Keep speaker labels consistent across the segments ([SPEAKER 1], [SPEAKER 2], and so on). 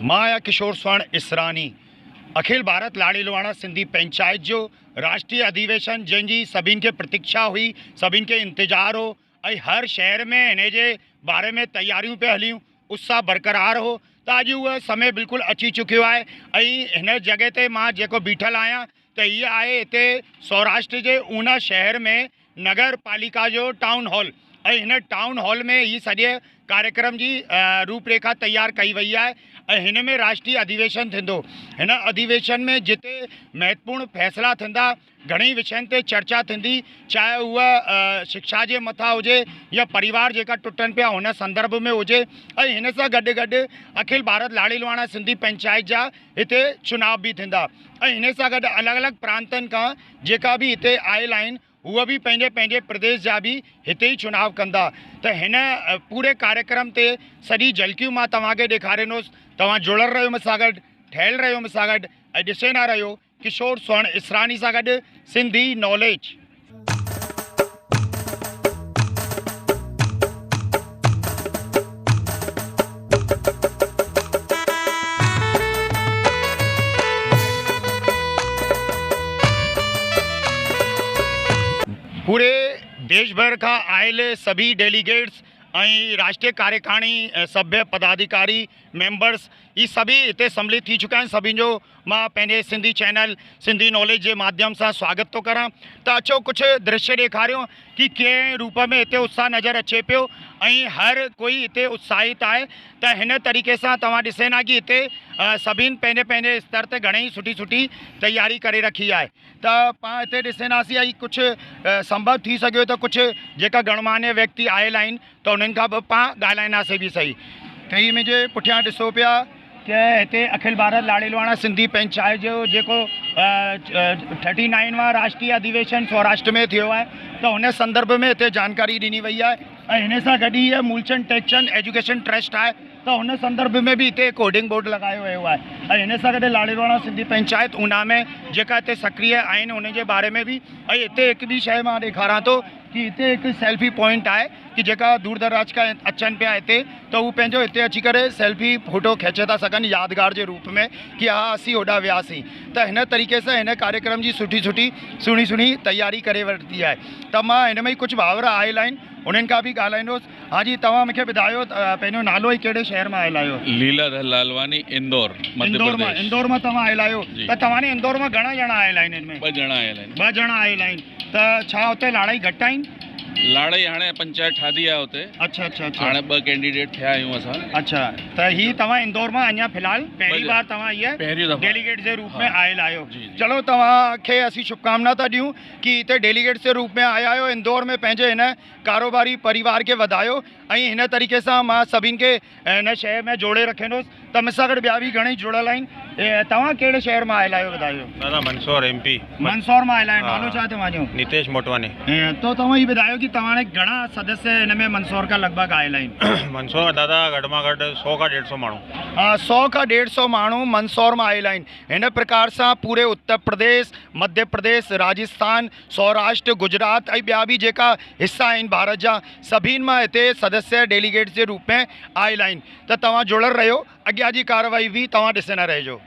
[SPEAKER 1] मां आहियां किशोर स्वर्ण इसरानी। अखिल भारत लाड़ी लुहाणा सिंधी पंचायत जो राष्ट्रीय अधिवेशन जंहिंजी सभिनि खे प्रतीक्षा हुई, सभिनि खे इंतज़ार हो ऐं हर शहर में हिन जे बारे में तैयारियूं पे हलियूं, उत्साह बरक़रार हो। त अॼु उहो समय बिल्कुलु अची चुकियो आहे ऐं हिन जॻह ते मां जेको बीठल आहियां त हीअ आहे हिते सौराष्ट्र जे ऊना शहर में नगर पालिका जो टाउन हॉल ऐं हिन टाउन हॉल में ही सॼे कार्यक्रम जी रूपरेखा तैयार कई वई आहे ऐं हिन में राष्ट्रीय अधिवेशन थींदो। हिन अधिवेशन में जिते महत्वपूर्ण फ़ैसिला थींदा, घणेई विषयनि ते चर्चा थींदी, चाहे उहा शिक्षा जे मथां हुजे या परिवार जेका टुटनि पिया हुन संदर्भ में हुजे। ऐं हिन सां गॾु गॾु अखिल भारत लाड़ी लुहाणा सिंधी पंचायत जा हिते चुनाव बि थींदा ऐं हिन सां गॾु अलॻि अलॻि प्रांतनि खां जेका बि हिते आयल आहिनि उहे बि पंहिंजे पंहिंजे प्रदेश जा बि हिते ई चुनाव कंदा। त हिन पूरे कार्यक्रम ते सॼी झलकियूं मां तव्हांखे ॾेखारींदुसि। तव्हां जुड़ियल रहियो मूंसां गॾु, ठहियल रहियो मूंसां गॾु ऐं ॾिसे न रहियो किशोर स्वर्ण इसरानी सां गॾु सिंधी नॉलेज। पूरे देश भर का आयल सभी डेलीगेट्स ऐं राष्ट्रीय कार्यकारिणी सभ्य पदाधिकारी मेंबर्स ये सभी इतने सम्मिलित थी चुका हैं। सभी जो मां पंहिंजे सिंधी चैनल सिंधी नॉलेज के माध्यम से स्वागत तो करा। तो अचो कुछ दृश्य ॾेखारियो कि कंहिं रूप में इतने उत्साह नज़र अचे पियो ऐं हर कोई इतने उत्साहित है। तो हिन तरीक़े से तव्हां ॾिसे ना कि इतने सभिनि पंहिंजे पंहिंजे स्तर ते घणेई सुठी सुठी तैयारी करे रखी है। तो पाण इतने ॾिसेंदासीं ऐं कुछ संभव थी सघियो तो कुछ जेका गणमान्य व्यक्ति आयल आहिनि तो उन्हनि खां बि पाण ॻाल्हाईंदासीं बि सही। त हीअ मुंहिंजे पुठियां ॾिसो पिया कि हिते अखिल भारत लाड़ी लुहाणा सिंधी पंचायत जो जेको 39वां राष्ट्रीय अधिवेशन सौराष्ट्र में थियो है तो हुन संदर्भ में हिते जानकारी ॾिनी वई आहे ऐं हिन सां गॾु ई मूलचंद टेकचंद एजुकेशन ट्रस्ट है तो उन संदर्भ में भी इतने कोडिंग बोर्ड लगायो वियो आहे ऐं हिन सां गॾु लाड़ी लुहाणा सिंधी पंचायत ऊना में जेका हिते सक्रिय आहिनि उन जे बारे में भी। ऐं हिते हिकु ॿी शइ मां ॾेखारां थो कि हिते हिकु सेल्फी पॉइंट है कि जेका दूर दराज का अचनि पिया हिते तो वो पंहिंजो हिते अची करे सेल्फी फोटो खींचे था सघनि यादगार के रूप में कि हाँ असीं होॾा वियासीं। तो हिन तरीक़े से हिन कार्यक्रम की सुठी सुठी सुहिणी सुहिणी तैयारी करे वरिती है। तो मां हिन में कुछ भाउर आयल आहिनि उन्हनि खां बि ॻाल्हाईंदुसि। हाँ जी, तव्हां मूंखे ॿुधायो पंहिंजो नालो ऐं कहिड़े शहर में आयल आहियो?
[SPEAKER 2] लीलाधर लालवानी, इंदौर मध्य प्रदेश।
[SPEAKER 1] इंदौर में तव्हां आयल आहियो। त तव्हां इंदौर में घणा ॼणा आयल आहिनि? हिन में
[SPEAKER 2] 2 ॼणा आयल आहिनि।
[SPEAKER 1] 2 ॼणा आयल आहिनि। त छा हुते लाड़ाई घटि आहिनि?
[SPEAKER 2] लाड़ाई हाणे पंचायत ठाही आहे हुते।
[SPEAKER 1] अच्छा अच्छा अच्छा।
[SPEAKER 2] हाणे 2 कैंडिडेट थिया आहियूं असां।
[SPEAKER 1] अच्छा, त ही तव्हां इंदौर में अञा फिलहाल पहिरीं बार तव्हां ये डेलीगेट के रूप में आयल आहियो। चलो तव्हांखे असीं शुभकामना था ॾियूं कि हिते डेलीगेट के रूप में आया आहियो, इंदौर में पंहिंजे हिन कारोबारी परिवार के वधायो ऐं हिन तरीक़े सां मां सभिनि खे हिन शहर में जोड़े रखंदुसि। त मूंसां गॾु ॿिया बि घणेई जुड़ियल आहिनि। तव्हां कहिड़े शहर में आयल आहियो ॿुधायो?
[SPEAKER 3] दादा मंदसौर MP।
[SPEAKER 1] मंदसौर में आयल आहियो। नालो छा तव्हांजो?
[SPEAKER 3] नितेश मोटवानी।
[SPEAKER 1] तो तव्हां ही ॿुधायो कि तव्हां घणा सदस्य हिन में मंदसौर का लगभग आयल आहिनि?
[SPEAKER 3] मंदसौर में दादा घट में घट 100 का 150 माण्हू।
[SPEAKER 1] 100 का 150 माण्हू मंदसौर में आयल आहिनि। हिन प्रकार सां पूरे उत्तर प्रदेश, मध्य प्रदेश, राजस्थान, सौराष्ट्र, गुजरात ऐं ॿिया बि जेका हिस्सा आहिनि भारत जा सभिनि मां हिते सदस्य डेलीगेट्स के रूप में आयल आहिनि। त तव्हां जुड़ियल रहियो, अॻियां जी कार्रवाई भी तव्हां ॾिसे न रहिजो।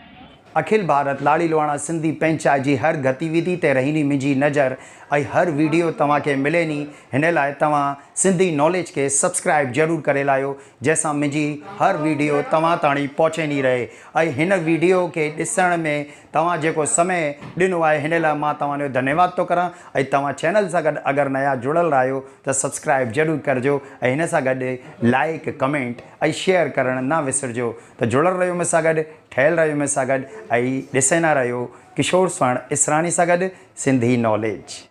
[SPEAKER 4] अखिल भारत लाड़ी लुहाणा सिंधी पंचायत जी हर गतिविधि ते रहीनी मुंहिंजी नज़र ऐं हर वीडियो तव्हांखे मिले नी। हिन लाइ तव्हां सिंधी नॉलेज के सब्सक्राइब ज़रूर करे लायो जैसां मुंहिंजी हर वीडियो तव्हां ताणी पहुचंदी रहे। ऐं हिन वीडियो के ॾिसण में तव्हां जेको समय ॾिनो आहे हिन लाइ मां तव्हांजो धन्यवाद थो करां। ऐं तव्हां चैनल सां गॾु अगरि नया जुड़ियल आहियो त सब्सक्राइब ज़रूर करिजो ऐं हिन सां गॾु लाइक, कमेंट ऐं शेयर करणु न विसरिजो। त जुड़ियल रहियो मूंसां गॾु, ठहियल रहियो मूंसां गॾु ऐं ॾिसे न रहियो किशोर स्वर्ण इसरानी सां गॾु सिंधी नॉलेज।